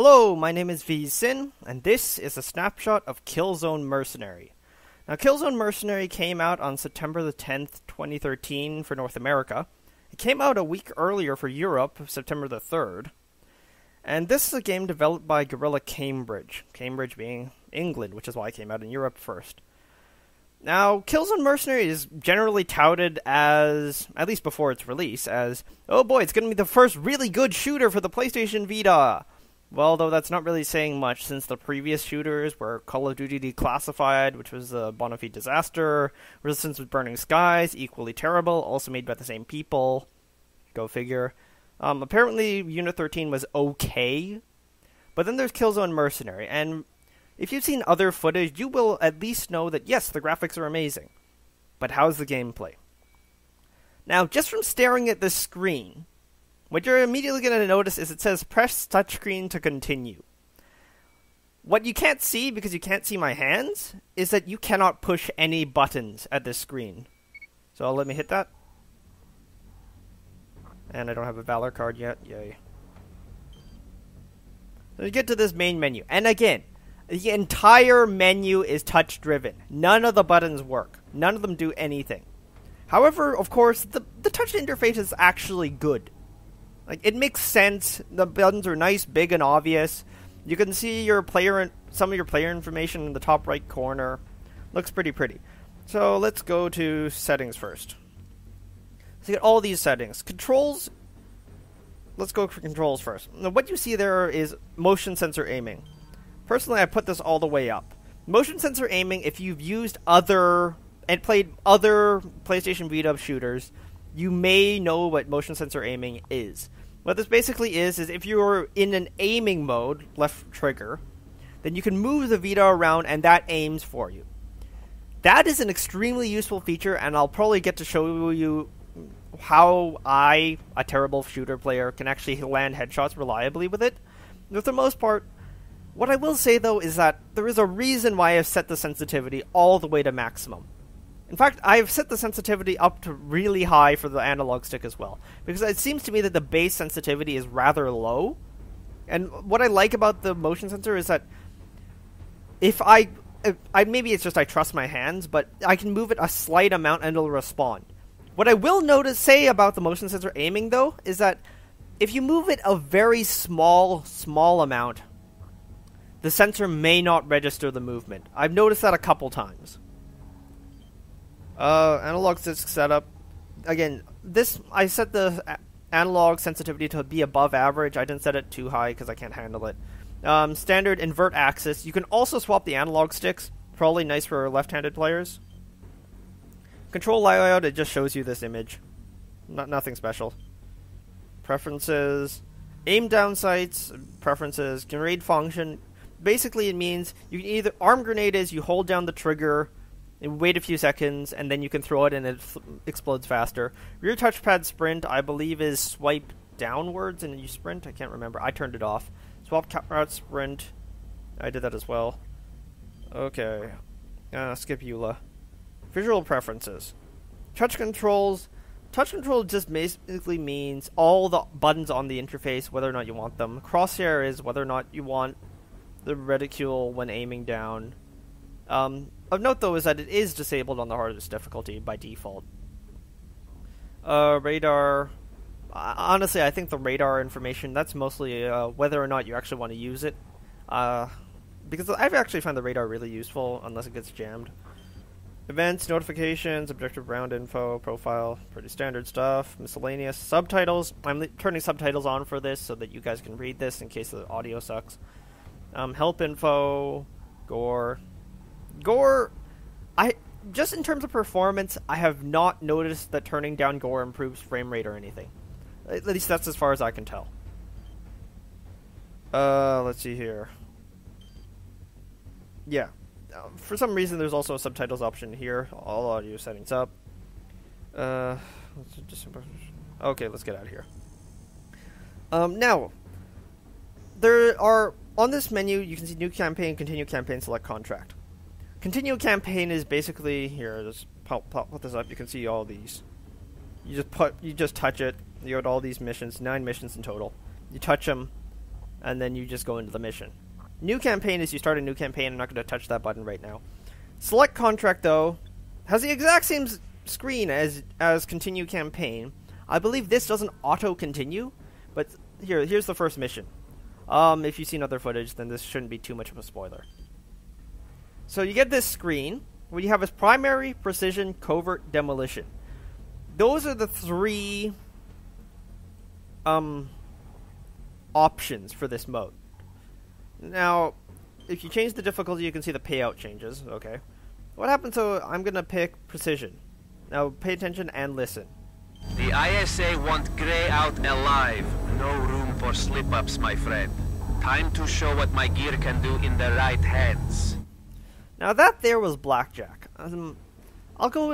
Hello, my name is VSin, and this is a snapshot of Killzone Mercenary. Now, Killzone Mercenary came out on September the 10th, 2013 for North America. It came out a week earlier for Europe, September the 3rd. And this is a game developed by Guerrilla Cambridge. Cambridge being England, which is why it came out in Europe first. Now, Killzone Mercenary is generally touted as, at least before its release, as, oh boy, it's going to be the first really good shooter for the PlayStation Vita. Well, though that's not really saying much, since the previous shooters were Call of Duty Declassified, which was a bona fide disaster, Resistance with Burning Skies, equally terrible, also made by the same people. Go figure. Apparently, Unit 13 was okay, but then there's Killzone Mercenary, and if you've seen other footage, you will at least know that, yes, the graphics are amazing. But how's the gameplay? Now, just from staring at this screen, what you're immediately going to notice is it says press touchscreen to continue. What you can't see, because you can't see my hands, is that you cannot push any buttons at this screen. So let me hit that. And I don't have a Valor card yet. Yay. So you get to this main menu. And again, the entire menu is touch-driven. None of the buttons work. None of them do anything. However, of course, the touch interface is actually good. Like, it makes sense. The buttons are nice, big, and obvious. You can see your some of your player information in the top right corner. Looks pretty. So let's go to settings first. So you get all these settings. Controls. Let's go for controls first. Now, what you see there is motion sensor aiming. Personally, I put this all the way up. Motion sensor aiming, if you've used played other PlayStation Vita shooters, you may know what motion sensor aiming is. What this basically is if you're in an aiming mode, left trigger, then you can move the Vita around and that aims for you. That is an extremely useful feature, and I'll probably get to show you how I, a terrible shooter player, can actually land headshots reliably with it. For the most part, what I will say though is that there is a reason why I've set the sensitivity all the way to maximum. In fact, I've set the sensitivity up to really high for the analog stick as well, because it seems to me that the base sensitivity is rather low. And what I like about the motion sensor is that if maybe it's just I trust my hands, but I can move it a slight amount and it'll respond. What I will say about the motion sensor aiming though is that if you move it a very small amount, the sensor may not register the movement. I've noticed that a couple times. Analog stick setup. Again, I set the analog sensitivity to be above average. I didn't set it too high because I can't handle it. Standard invert axis. You can also swap the analog sticks. Probably nice for left-handed players. Control layout, it just shows you this image. Nothing special. Preferences. Aim down sights. Preferences. Grenade function. Basically, it means you can either arm grenade is you hold down the trigger and wait a few seconds, and then you can throw it and it explodes faster. Rear touchpad sprint, I believe, is swipe downwards and you sprint. I can't remember. I turned it off. Swap route sprint. I did that as well. Okay. Skip EULA. Visual preferences. Touch controls. Touch control just basically means all the buttons on the interface, whether or not you want them. Crosshair is whether or not you want the reticule when aiming down. Of note, though, is that it is disabled on the hardest difficulty by default. Radar. Honestly, I think the radar information, that's mostly whether or not you actually want to use it. Because I've actually found the radar really useful, unless it gets jammed. Events, notifications, objective round info, profile, pretty standard stuff. Miscellaneous. Subtitles. I'm turning subtitles on for this so that you guys can read this in case the audio sucks. Help info. Gore. Just in terms of performance, I have not noticed that turning down gore improves frame rate or anything. At least that's as far as I can tell. Let's see here. Yeah. For some reason, there's also a subtitles option here. All audio settings up. Okay, let's get out of here. Now, there are, on this menu, you can see new campaign, continue campaign, select contract. Continue campaign is basically here. Just put this up. You can see all these. You just touch it. You got all these missions, 9 missions in total. You touch them, and then you just go into the mission. New campaign is you start a new campaign. I'm not going to touch that button right now. Select contract, though, has the exact same screen as continue campaign. I believe this doesn't auto-continue, but here's the first mission. If you've seen other footage, then this shouldn't be too much of a spoiler. So you get this screen, where you have as primary, precision, covert, demolition. Those are the three options for this mode. Now, if you change the difficulty, you can see the payout changes. Okay. What happens, so I'm going to pick precision. Now, pay attention and listen. The ISA want Grey out alive. No room for slip-ups, my friend. Time to show what my gear can do in the right hands. Now, that there was Blackjack. I'll go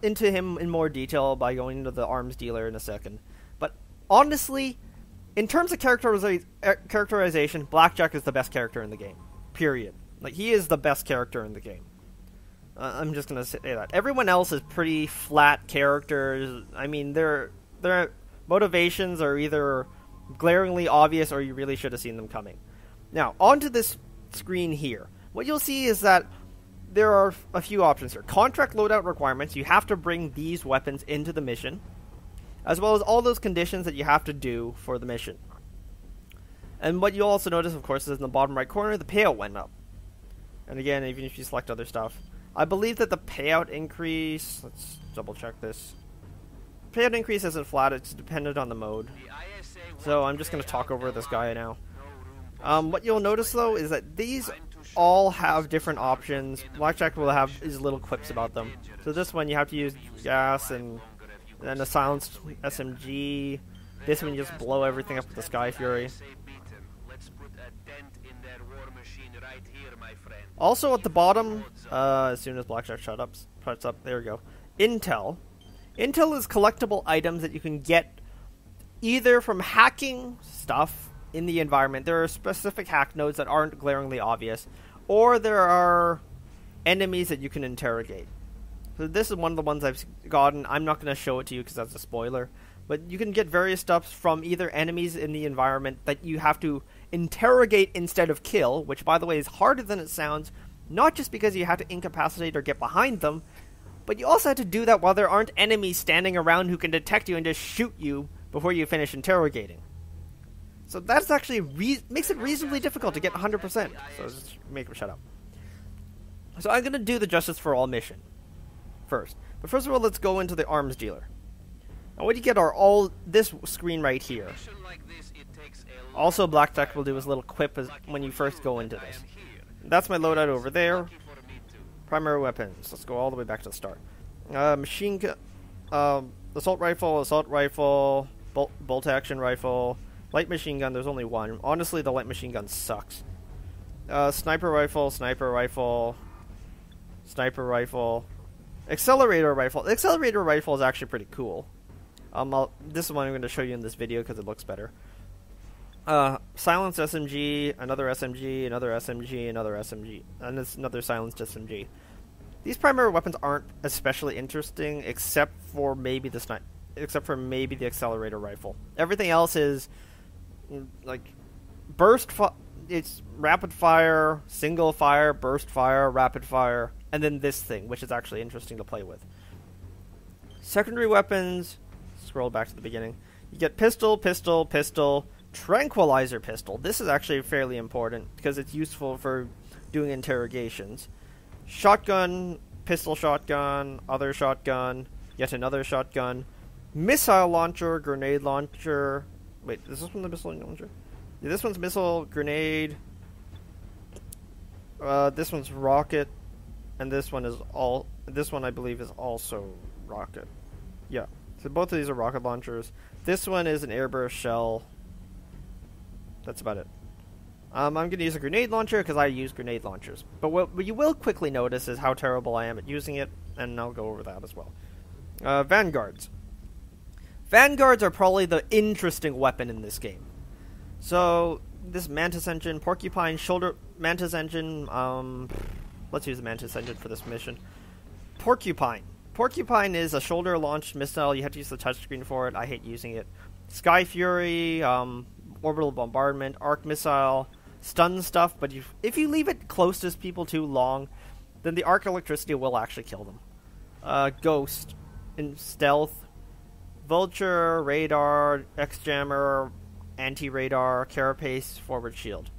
into him in more detail by going into the arms dealer in a second. But honestly, in terms of characterization, Blackjack is the best character in the game. Period. Like, he is the best character in the game. I'm just going to say that. Everyone else is pretty flat characters. I mean, their motivations are either glaringly obvious or you really should have seen them coming. Now, onto this screen here. What you'll see is that there are a few options here. Contract loadout requirements. You have to bring these weapons into the mission, as well as all those conditions that you have to do for the mission. And what you'll also notice, of course, is in the bottom right corner, the payout went up. And again, even if you select other stuff, I believe that the payout increase, let's double check this. Payout increase isn't flat, it's dependent on the mode. So I'm just going to talk over this guy now. What you'll notice though is that these all have different options. Blackjack will have his little quips about them. So this one you have to use gas and a silenced SMG. This one you just blow everything up with the Sky Fury. Also at the bottom, as soon as Blackjack shuts up, there we go. Intel. Intel is collectible items that you can get either from hacking stuff in the environment. There are specific hack nodes that aren't glaringly obvious, or there are enemies that you can interrogate. So this is one of the ones I've gotten. I'm not going to show it to you because that's a spoiler. But you can get various stuff from either enemies in the environment that you have to interrogate instead of kill, which, by the way, is harder than it sounds, not just because you have to incapacitate or get behind them, but you also have to do that while there aren't enemies standing around who can detect you and just shoot you before you finish interrogating. So that's actually makes it reasonably difficult to get 100%. So just make them shut up. So I'm going to do the Justice for All mission first. But first of all, let's go into the arms dealer. Now what you get are all this screen right here. Also, Blackjack will do his little quip when you first go into this. That's my loadout over there. Primary weapons. Let's go all the way back to the start. Machine gun, assault rifle, bolt action rifle, light machine gun. There's only one. Honestly, the light machine gun sucks. Sniper rifle, accelerator rifle. The accelerator rifle is actually pretty cool. This is one I'm going to show you in this video because it looks better. Silenced SMG, another SMG, another SMG, another SMG, and it's another silenced SMG. These primary weapons aren't especially interesting, except for maybe the accelerator rifle. Everything else is like it's rapid fire, single fire, burst fire, rapid fire, and then this thing, which is actually interesting to play with. Secondary weapons. Scroll back to the beginning. You get pistol, tranquilizer pistol. This is actually fairly important because it's useful for doing interrogations. Shotgun, pistol shotgun, other shotgun, yet another shotgun, missile launcher, grenade launcher. Wait, is this one the missile launcher? Yeah, this one's missile, grenade. This one's rocket, and this one I believe is also rocket. Yeah. So both of these are rocket launchers. This one is an airburst shell. That's about it. I'm going to use a grenade launcher because I use grenade launchers. But what you will quickly notice is how terrible I am at using it, and I'll go over that as well. Vanguards. Vanguards are probably the interesting weapon in this game. So, this Mantis engine, Porcupine, shoulder, Mantis engine, let's use the Mantis engine for this mission. Porcupine. Porcupine is a shoulder-launched missile. You have to use the touchscreen for it. I hate using it. Sky Fury, orbital bombardment, arc missile, stun stuff, but if you leave it close to people too long, then the arc electricity will actually kill them. Ghost, in stealth, vulture, radar, X-jammer, anti-radar, carapace, forward shield.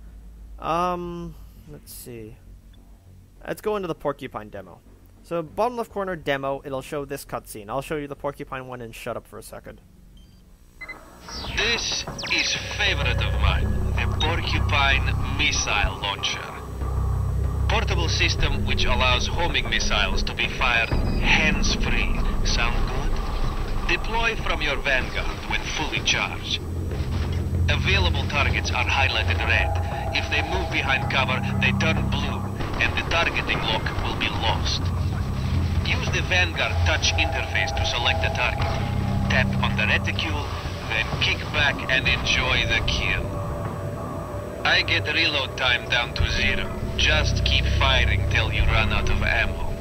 Let's see. Let's go into the porcupine demo. So, bottom left corner demo, it'll show this cutscene. I'll show you the porcupine one and shut up for a second. This is favorite of mine, the Porcupine Missile Launcher. Portable system which allows homing missiles to be fired hands-free. Sound good? Deploy from your Vanguard when fully charged. Available targets are highlighted red. If they move behind cover, they turn blue, and the targeting lock will be lost. Use the Vanguard touch interface to select the target. Tap on the reticule, then kick back and enjoy the kill. I get reload time down to 0. Just keep firing till you run out of ammo.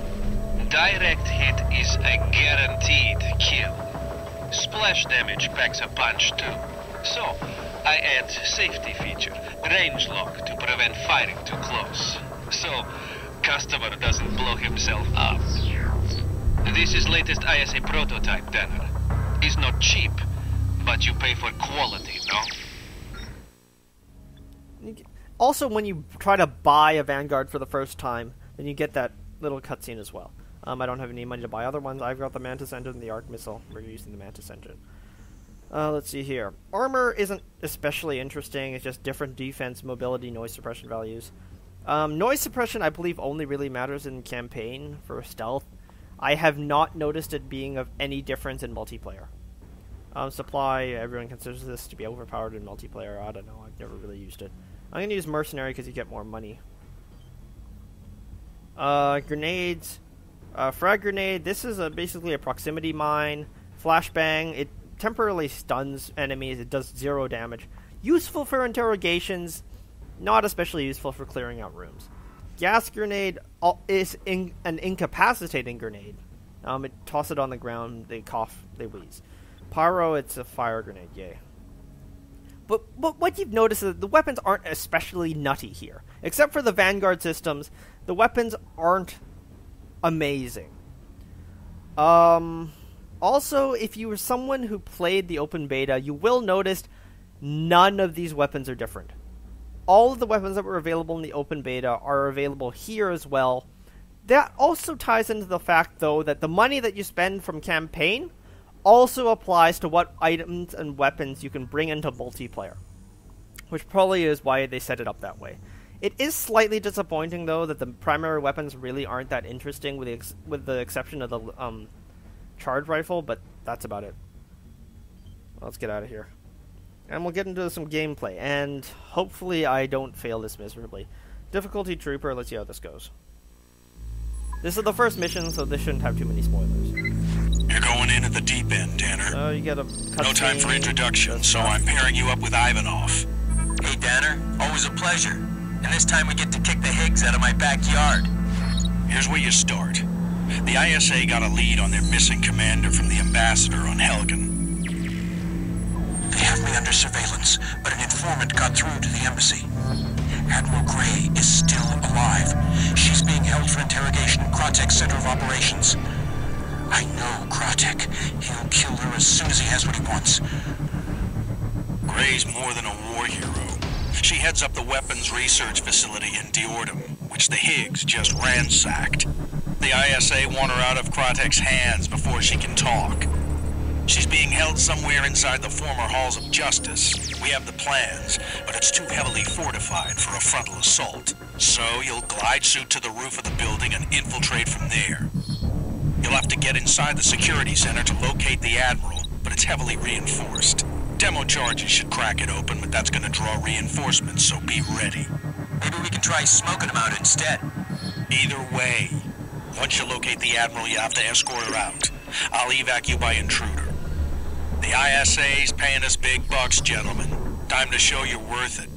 Direct hit is a guaranteed kill. Splash damage packs a punch too. So, I add safety feature, range lock to prevent firing too close. So, customer doesn't blow himself up. This is latest ISA prototype, Danner. It's not cheap, but you pay for quality, no? Also, when you try to buy a Vanguard for the first time, then you get that little cutscene as well. I don't have any money to buy other ones. I've got the Mantis engine and the Arc Missile. We're using the Mantis engine. Let's see here. Armor isn't especially interesting. It's just different defense, mobility, noise suppression values. Noise suppression, I believe, only really matters in campaign for stealth. I have not noticed it being of any difference in multiplayer. Supply, everyone considers this to be overpowered in multiplayer. I don't know. I've never really used it. I'm going to use Mercenary because you get more money. Grenades. Frag grenade. This is basically a proximity mine. Flashbang. It temporarily stuns enemies. It does 0 damage. Useful for interrogations. Not especially useful for clearing out rooms. Gas grenade is an incapacitating grenade. It toss it on the ground. They cough. They wheeze. Pyro. It's a fire grenade. Yay. But what you've noticed is that the weapons aren't especially nutty here. Except for the Vanguard systems, the weapons aren't amazing. Also, if you were someone who played the open beta, you will notice none of these weapons are different. All of the weapons that were available in the open beta are available here as well. That also ties into the fact, though, that the money that you spend from campaign also applies to what items and weapons you can bring into multiplayer, which probably is why they set it up that way. It is slightly disappointing, though, that the primary weapons really aren't that interesting, with the exception of the charge rifle, but that's about it. Let's get out of here. And we'll get into some gameplay, and hopefully I don't fail this miserably. Difficulty Trooper, let's see how this goes. This is the first mission, so this shouldn't have too many spoilers. You're going in at the deep end, Danner. You get a no time for introduction, so I'm pairing you up with Ivanov. Hey, Danner. Always a pleasure. And this time we get to kick the Higgs out of my backyard. Here's where you start. The ISA got a lead on their missing commander from the ambassador on Helgen. They have me under surveillance, but an informant got through to the embassy. Admiral Gray is still alive. She's being held for interrogation at Kratek's Center of Operations. I know Kratek. He'll kill her as soon as he has what he wants. Gray's more than a war hero. She heads up the weapons research facility in Diordum, which the Higgs just ransacked. The ISA want her out of Kratek's hands before she can talk. She's being held somewhere inside the former halls of justice. We have the plans, but it's too heavily fortified for a frontal assault. So you'll glide suit to the roof of the building and infiltrate from there. You'll have to get inside the security center to locate the Admiral, but it's heavily reinforced. Demo charges should crack it open, but that's gonna draw reinforcements, so be ready. Maybe we can try smoking him out instead. Either way, once you locate the Admiral, you have to escort her out. I'll evac you by intruder. The ISA's paying us big bucks, gentlemen. Time to show you're worth it.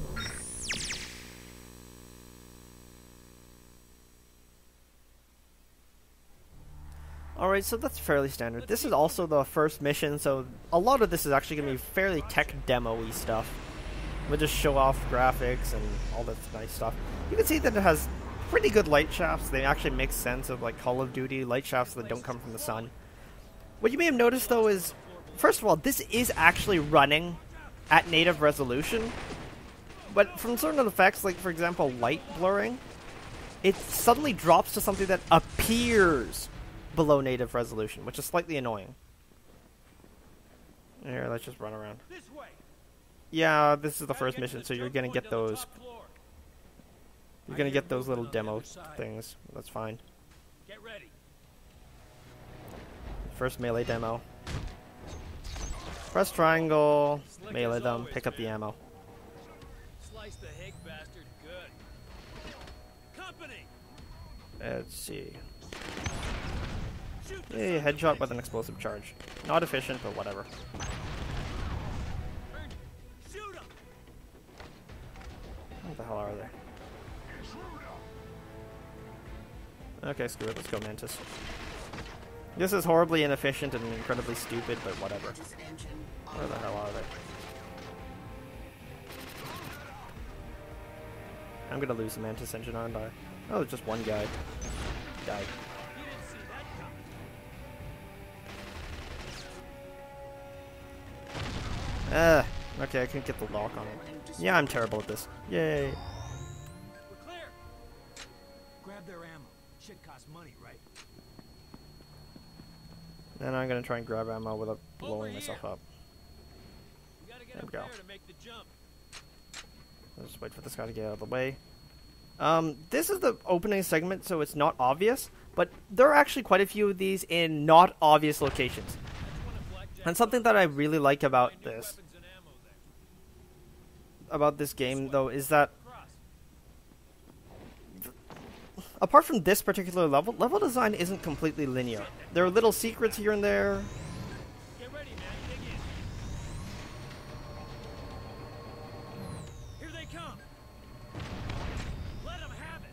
Alright, so that's fairly standard. This is also the first mission, so a lot of this is actually going to be fairly tech demo-y stuff. We'll just show off graphics and all that nice stuff. You can see that it has pretty good light shafts. They actually make sense of like Call of Duty light shafts that don't come from the sun. What you may have noticed though is, first of all, this is actually running at native resolution. But from certain effects, like for example light blurring, it suddenly drops to something that appears below native resolution, which is slightly annoying. Here, let's just run around. Yeah, this is the first mission, so you're gonna get those. You're gonna get those little demo things. That's fine. First melee demo. Press triangle, melee them, pick up the ammo. Slice the hick bastard good. Company. Let's see. Hey, headshot with an explosive charge. Not efficient, but whatever. What the hell are they? Okay, screw it. Let's go Mantis. This is horribly inefficient and incredibly stupid, but whatever. Where the hell are they? I'm gonna lose the Mantis engine, aren't I? Oh, it's just one guy. Died. Okay, I couldn't get the lock on it. Yeah, I'm terrible at this. Yay. We're clear. Grab their ammo. Shit costs money, right? Then I'm gonna try and grab ammo without blowing myself up. There we go. Let's just wait for this guy to get out of the way. This is the opening segment, so it's not obvious, but there are actually quite a few of these in not obvious locations. And something that I really like about this game, though, is that apart from this particular level design isn't completely linear. There are little secrets here and there. Get ready, man. Dig in. Here they come. Let them have it.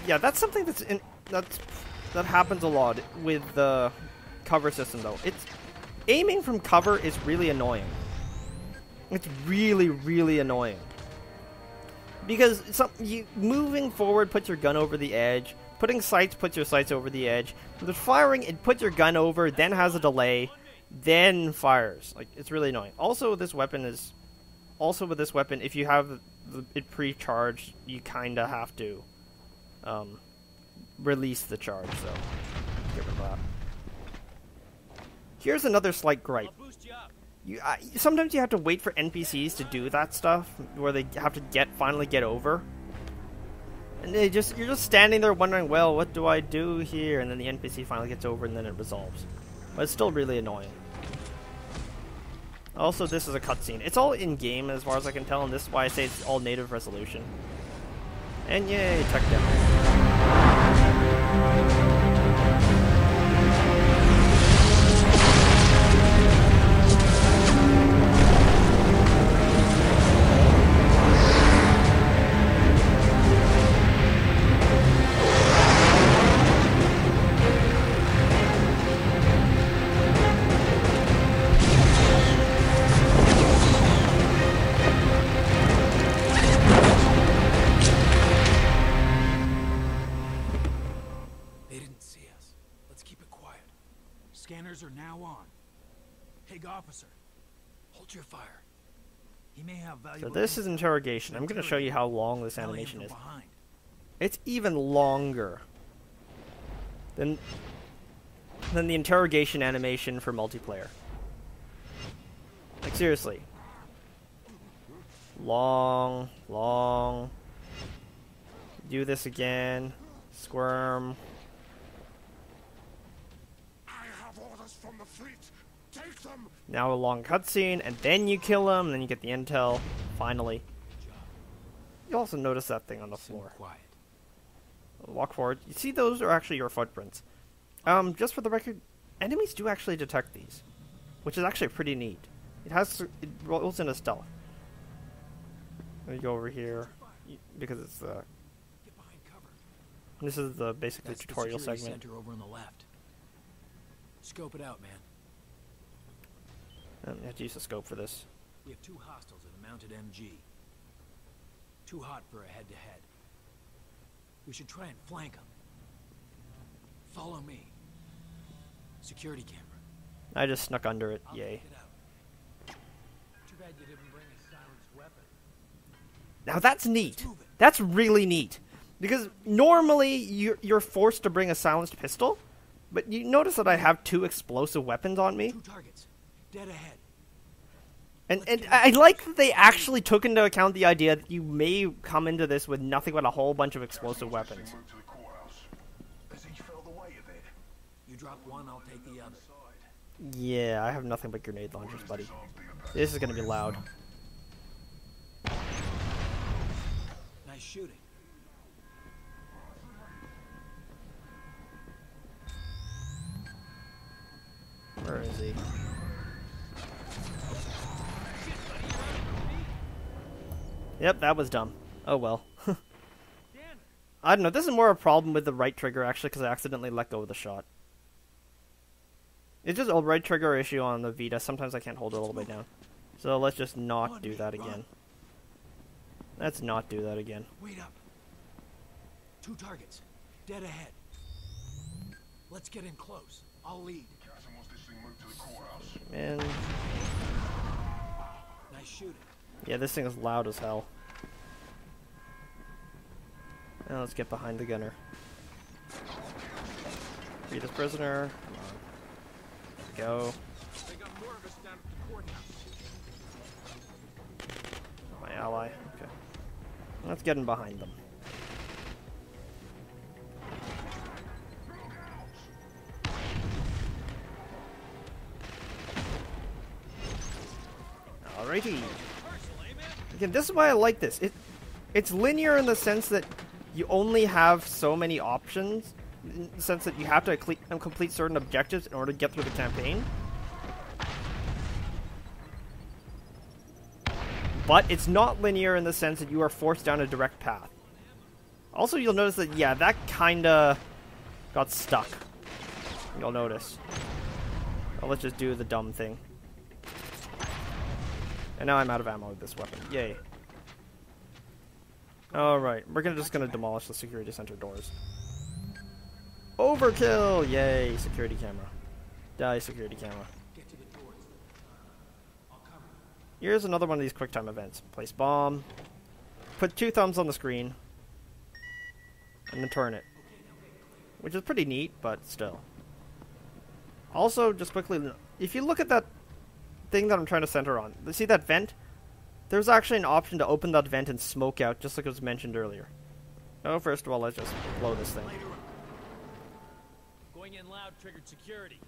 Yeah, that's something that happens a lot with the cover system, though. Aiming from cover is really annoying. It's really, really annoying because moving forward puts your gun over the edge. Putting sights puts your sights over the edge. With firing, it puts your gun over, then has a delay, then fires. Like, it's really annoying. Also, with this weapon, if you have it pre-charged, you kind of have to release the charge, so get rid of that. Here's another slight gripe. Sometimes you have to wait for NPCs to do that stuff, where they have to finally get over. And you're just standing there wondering, well, what do I do here? And then the NPC finally gets over and then it resolves. But it's still really annoying. Also, this is a cutscene. It's all in-game as far as I can tell, and this is why I say it's all native resolution. And yay, tech demo. Scanners are now on. Hey, officer, hold your fire. He may have valuable. So this is interrogation. I'm going to show you how long this animation is. It's even longer than the interrogation animation for multiplayer. Like, seriously. Long. Do this again. Squirm. From the fleet. Take them. Now a long cutscene, and then you kill him, and then you get the intel. Finally. You also notice that thing on the floor. Quiet. Walk forward. You see, those are actually your footprints. Just for the record, enemies do actually detect these, which is actually pretty neat. It rolls into stealth. Let me go over here because it's Get behind cover. this is the basically That's tutorial the security segment. center over on the left. Scope it out, man. I have to use the scope for this. We have 2 hostiles and a mounted MG. Too hot for a head-to-head. We should try and flank them. Follow me. Security camera. I just snuck under it. I'll Yay. take it out. Too bad you didn't bring a silenced weapon. Now that's neat. That's really neat. Because normally you're forced to bring a silenced pistol, but you notice that I have 2 explosive weapons on me. 2 targets. Dead ahead. And I like that they actually took into account the idea that you may come into this with nothing but a whole bunch of explosive weapons. You drop one, I'll take the other. Yeah, I have nothing but grenade launchers, buddy. This is gonna be loud. Nice shooting. Where is he? Yep, that was dumb. Oh well. I don't know, this is more a problem with the right trigger actually, because I accidentally let go of the shot. It's just a right trigger issue on the Vita. Sometimes I can't hold it all the way down. So let's just not do that again. Let's not do that again. Wait up. 2 targets. Dead ahead. Let's get in close. I'll lead. Man, Nice shooting. yeah, this thing is loud as hell. Now let's get behind the gunner. Free this prisoner. Come on. Go. They got more of us down at the courthouse. My ally. Okay. Let's get in behind them. Alrighty. Again, this is why I like this. It's linear in the sense that you only have so many options, in the sense that you have to complete certain objectives in order to get through the campaign. But it's not linear in the sense that you are forced down a direct path. Also, you'll notice that, yeah, that kinda got stuck. You'll notice. Well, let's just do the dumb thing. And now I'm out of ammo with this weapon. Yay. Alright, we're just gonna demolish the security center doors. Overkill! Yay, security camera. Die, security camera. Get to the doors. I'll cover you. Here's another one of these QuickTime events. Place bomb. Put 2 thumbs on the screen. And then turn it. Which is pretty neat, but still. Also, just quickly, if you look at that thing that I'm trying to center on, see that vent? There's actually an option to open that vent and smoke out, just like it was mentioned earlier. Oh, first of all, let's just blow this thing. Going in loud triggered security.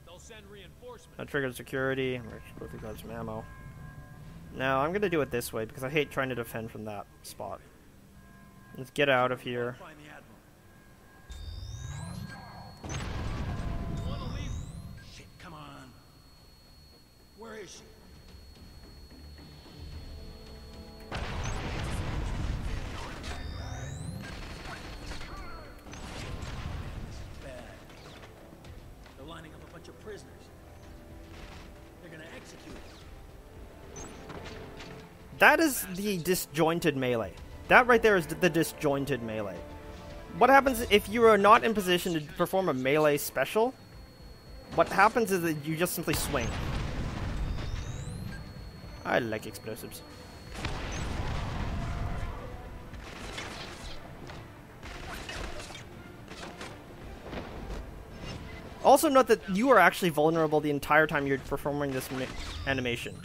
They'll send reinforcements. I triggered security. I'm going to quickly grab some ammo. Now, I'm going to do it this way, because I hate trying to defend from that spot. Let's get out of here. Find the admiral. You wanna leave? Shit, come on. Where is she? Bad. They're lining up a bunch of prisoners. They're gonna execute us. That is the disjointed melee. That right there is the disjointed melee. What happens if you are not in position to perform a melee special? What happens is that you just simply swing. I like explosives. Also note that you are actually vulnerable the entire time you're performing this animation.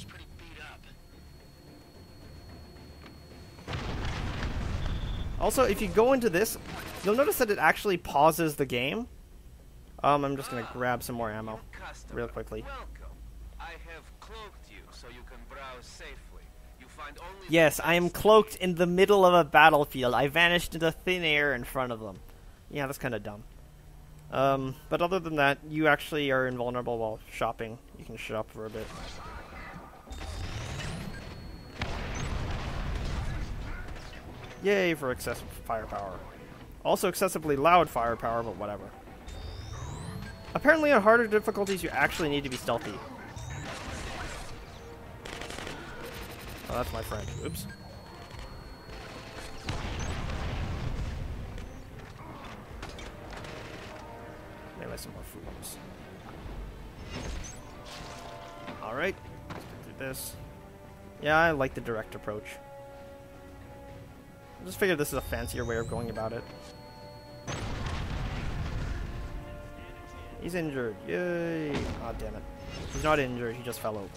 Also, if you go into this, you'll notice that it actually pauses the game. I'm just gonna grab some more ammo real quickly. Welcome. I have cloaked you so you can browse safely. You find only Yes, I am cloaked in the middle of a battlefield. I vanished into thin air in front of them. Yeah, that's kind of dumb. But other than that, you actually are invulnerable while shopping. You can shop for a bit. Yay for excessive firepower. Also excessively loud firepower, but whatever. Apparently on harder difficulties, you actually need to be stealthy. Oh, that's my friend. Oops. Maybe some more foods. Alright, let's get through this. Yeah, I like the direct approach. I just figured this is a fancier way of going about it. He's injured. Yay! Aw, damn it. He's not injured, he just fell over.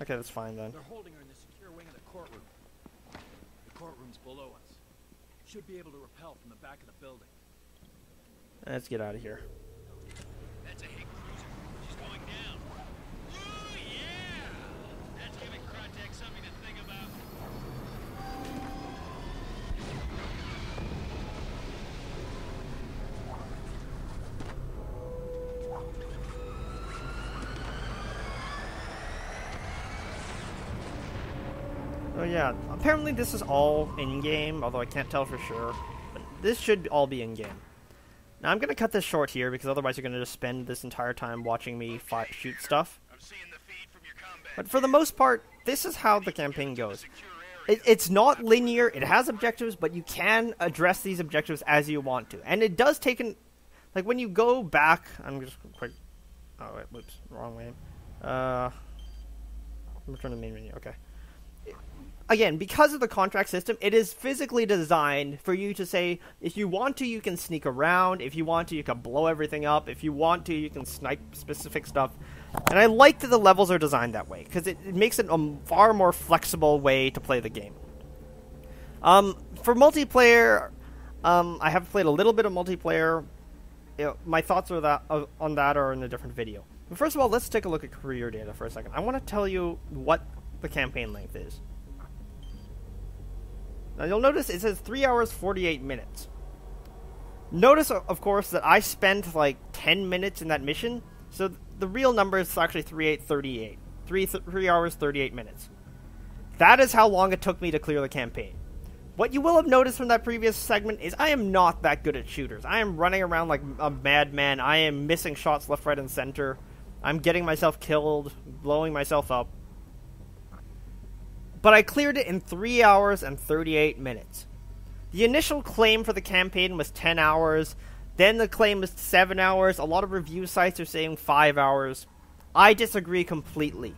Okay, that's fine then. They're holding her in the secure wing of the courtroom. The courtroom's below us. Should be able to repel from the back of the building. Let's get out of here. That's a Higgs cruiser. She's going down. Ooh, yeah! That's giving Crytek something to think about. Oh yeah, apparently this is all in-game, although I can't tell for sure. But this should all be in-game. Now I'm gonna cut this short here because otherwise you're gonna just spend this entire time watching me shoot stuff. I'm seeing the feed from your combat. But for the most part, this is how the campaign goes. It's not linear, it has objectives, but you can address these objectives as you want to. And it does take like when you go back, I'm just quick, oh wait, whoops, wrong way. Return to the main menu, okay. Again, because of the contract system, it is physically designed for you to say, if you want to, you can sneak around. If you want to, you can blow everything up. If you want to, you can snipe specific stuff. And I like that the levels are designed that way, because it makes it a far more flexible way to play the game. For multiplayer, I have played a little bit of multiplayer. You know, my thoughts are on that are in a different video. But first of all, let's take a look at career data for a second. I want to tell you what the campaign length is. Now you'll notice it says 3 hours 48 minutes. Notice, of course, that I spent like 10 minutes in that mission, so the real number is actually 3 hours 38 minutes. That is how long it took me to clear the campaign. What you will have noticed from that previous segment is I am not that good at shooters. I am running around like a madman. I am missing shots left, right, and center. I'm getting myself killed, blowing myself up. But I cleared it in 3 hours and 38 minutes. The initial claim for the campaign was 10 hours. Then the claim was 7 hours. A lot of review sites are saying 5 hours. I disagree completely.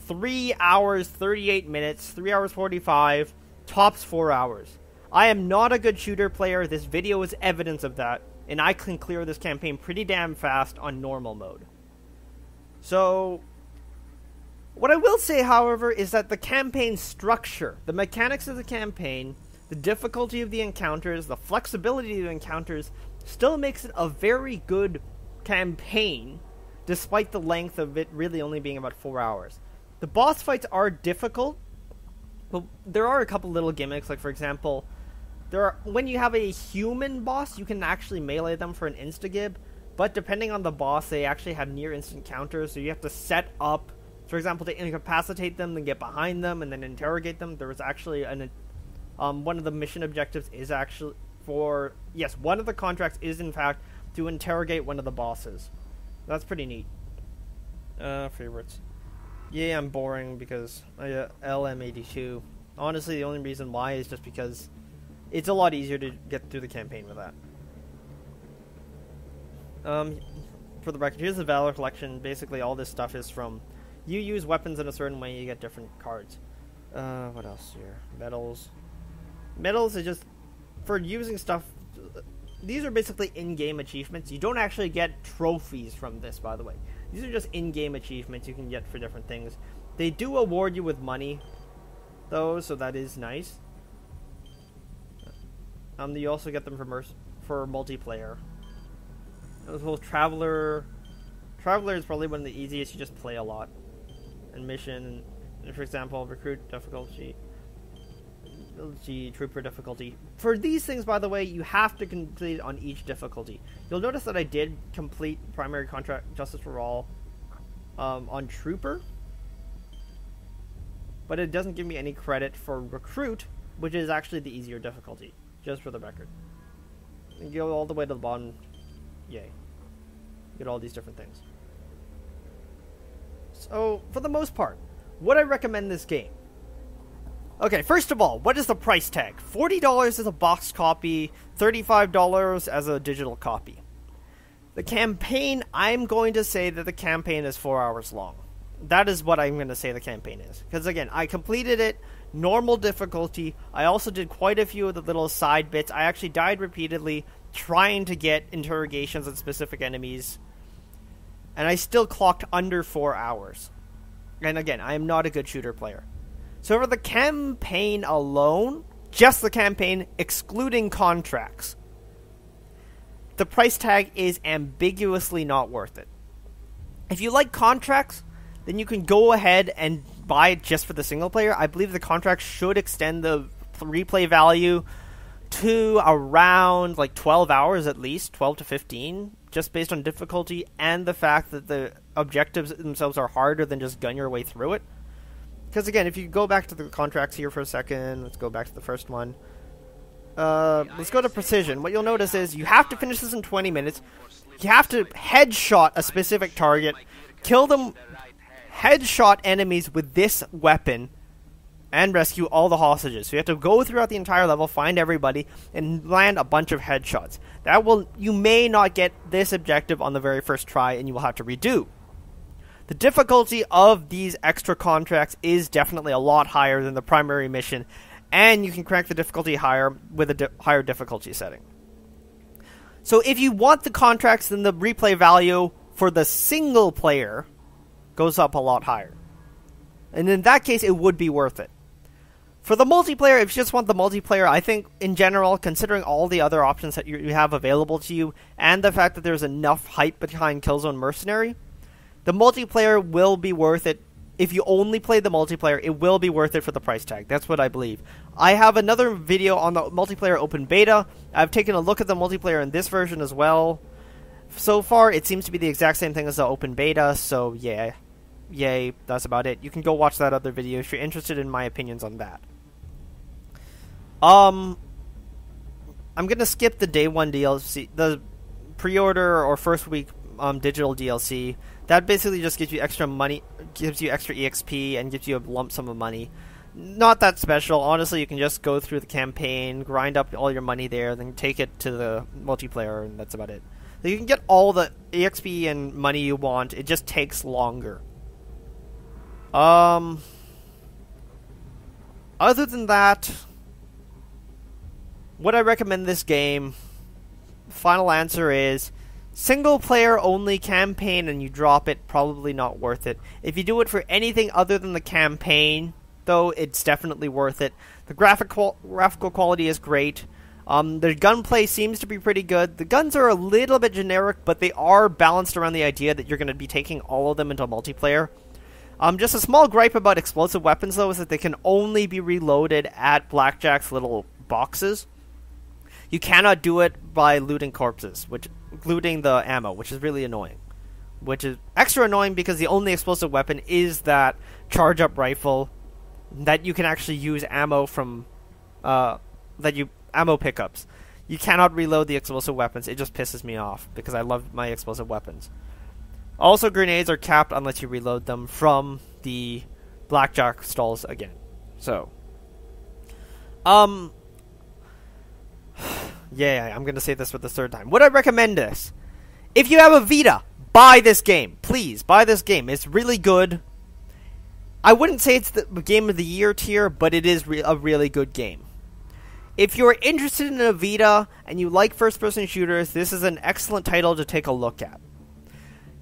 3 hours, 38 minutes, 3 hours 45, tops 4 hours. I am not a good shooter player. This video is evidence of that. And I can clear this campaign pretty damn fast on normal mode. So what I will say, however, is that the campaign structure, the mechanics of the campaign, the difficulty of the encounters, the flexibility of the encounters, still makes it a very good campaign, despite the length of it really only being about 4 hours. The boss fights are difficult, but there are a couple little gimmicks, like for example, when you have a human boss, you can actually melee them for an insta-gib, but depending on the boss, they actually have near-instant counters, so you have to set up, for example, to incapacitate them, then get behind them, and then interrogate them. There was actually one of the mission objectives is actually one of the contracts is in fact to interrogate one of the bosses. That's pretty neat. Favorites. Yeah, I'm boring because LM82. Honestly, the only reason why is just because it's a lot easier to get through the campaign with that. For the record, here's the Valor collection. Basically, all this stuff is from you use weapons in a certain way, you get different cards. What else here? Medals. Medals is just for using stuff. These are basically in-game achievements. You don't actually get trophies from this, by the way. These are just in-game achievements you can get for different things. They do award you with money, though, so that is nice. You also get them for multiplayer. The whole Traveler is probably one of the easiest. You just play a lot. And mission, and for example, recruit difficulty, trooper difficulty. For these things, by the way, you have to complete on each difficulty. You'll notice that I did complete primary contract Justice for All on trooper, but it doesn't give me any credit for recruit, which is actually the easier difficulty, just for the record. You go all the way to the bottom, yay. You get all these different things. So, for the most part, would I recommend this game? Okay, first of all, what is the price tag? $40 as a box copy, $35 as a digital copy. The campaign, I'm going to say that the campaign is 4 hours long. That is what I'm going to say the campaign is. Because again, I completed it, normal difficulty. I also did quite a few of the little side bits. I actually died repeatedly trying to get interrogations on specific enemies. And I still clocked under 4 hours. And again, I am not a good shooter player. So for the campaign alone, just the campaign, excluding contracts, the price tag is ambiguously not worth it. If you like contracts, then you can go ahead and buy it just for the single player. I believe the contracts should extend the replay value to around like 12 hours at least, 12 to 15, just based on difficulty and the fact that the objectives themselves are harder than just gun your way through it. Because again, if you go back to the contracts here for a second, let's go back to the first one. Let's go to precision. What you'll notice is you have to finish this in 20 minutes. You have to headshot a specific target, kill them, headshot enemies with this weapon, and rescue all the hostages. So you have to go throughout the entire level, find everybody, and land a bunch of headshots. You may not get this objective on the very first try, and you will have to redo. The difficulty of these extra contracts is definitely a lot higher than the primary mission, and you can crank the difficulty higher with a higher difficulty setting. So if you want the contracts, then the replay value for the single player goes up a lot higher. And in that case, it would be worth it. For the multiplayer, if you just want the multiplayer, I think, in general, considering all the other options that you have available to you, and the fact that there's enough hype behind Killzone Mercenary, the multiplayer will be worth it. If you only play the multiplayer, it will be worth it for the price tag. That's what I believe. I have another video on the multiplayer open beta. I've taken a look at the multiplayer in this version as well. So far, it seems to be the exact same thing as the open beta, so yeah. Yay, that's about it. You can go watch that other video if you're interested in my opinions on that. I'm gonna skip the day one DLC, the pre-order or first week digital DLC. That basically just gives you extra money, gives you extra EXP, and gives you a lump sum of money. Not that special. Honestly, you can just go through the campaign, grind up all your money there, then take it to the multiplayer, and that's about it. So you can get all the EXP and money you want. It just takes longer. Other than that, would I recommend this game? Final answer is single player only campaign and you drop it, probably not worth it. If you do it for anything other than the campaign, though, it's definitely worth it. The graphical quality is great. The gunplay seems to be pretty good. The guns are a little bit generic, but they are balanced around the idea that you're going to be taking all of them into multiplayer. Just a small gripe about explosive weapons, though, is that they can only be reloaded at Blackjack's little boxes. You cannot do it by looting corpses, looting the ammo, which is really annoying. Which is extra annoying because the only explosive weapon is that charge-up rifle that you can actually use ammo from, ammo pickups. You cannot reload the explosive weapons. It just pisses me off because I love my explosive weapons. Also, grenades are capped unless you reload them from the Blackjack stalls again. So, yeah, I'm going to say this for the third time. Would I recommend this? If you have a Vita, buy this game. Please, buy this game. It's really good. I wouldn't say it's the game of the year tier, but it is a really good game. If you're interested in a Vita and you like first-person shooters, this is an excellent title to take a look at.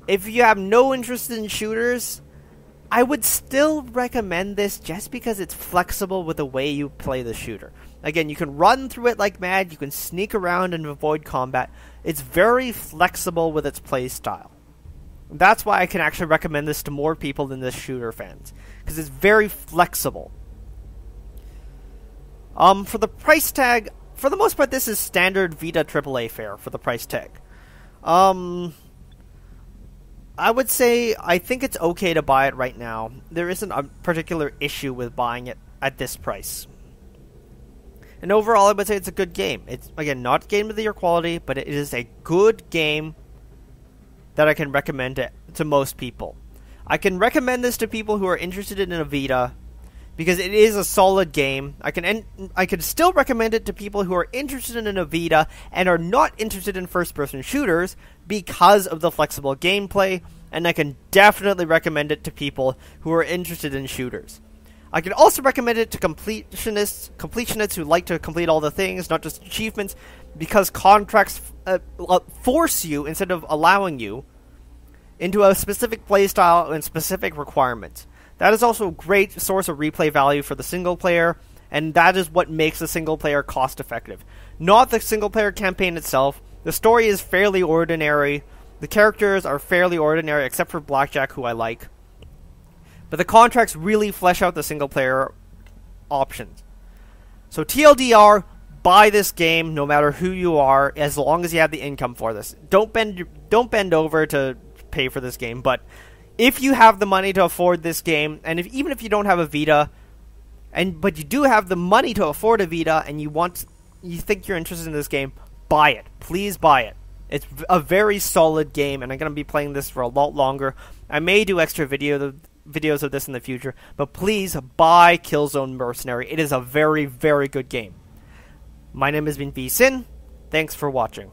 If you have no interest in shooters, I would still recommend this just because it's flexible with the way you play the shooter. Again, you can run through it like mad, you can sneak around and avoid combat. It's very flexible with its play style. That's why I can actually recommend this to more people than the shooter fans, because it's very flexible. For the price tag, for the most part, this is standard Vita AAA fare for the price tag. I would say I think it's okay to buy it right now. There isn't a particular issue with buying it at this price. And overall, I would say it's a good game. It's, again, not Game of the Year quality, but it is a good game that I can recommend to most people. I can recommend this to people who are interested in a Vita, because it is a solid game. I could still recommend it to people who are interested in a Vita and are not interested in first-person shooters because of the flexible gameplay, and I can definitely recommend it to people who are interested in shooters. I can also recommend it to completionists who like to complete all the things, not just achievements, because contracts force you, instead of allowing you, into a specific playstyle and specific requirements. That is also a great source of replay value for the single player, and that is what makes the single player cost effective. Not the single player campaign itself. The story is fairly ordinary. The characters are fairly ordinary, except for Blackjack, who I like. But the contracts really flesh out the single player options. So TLDR, buy this game no matter who you are, as long as you have the income for this. Don't bend over to pay for this game, but if you have the money to afford this game, and even if you don't have a Vita, but you do have the money to afford a Vita, and you think you're interested in this game, buy it. Please buy it. It's a very solid game, and I'm going to be playing this for a lot longer. I may do extra videos of this in the future, but please buy Killzone Mercenary. It is a very, very good game. My name has been V Sin. Thanks for watching.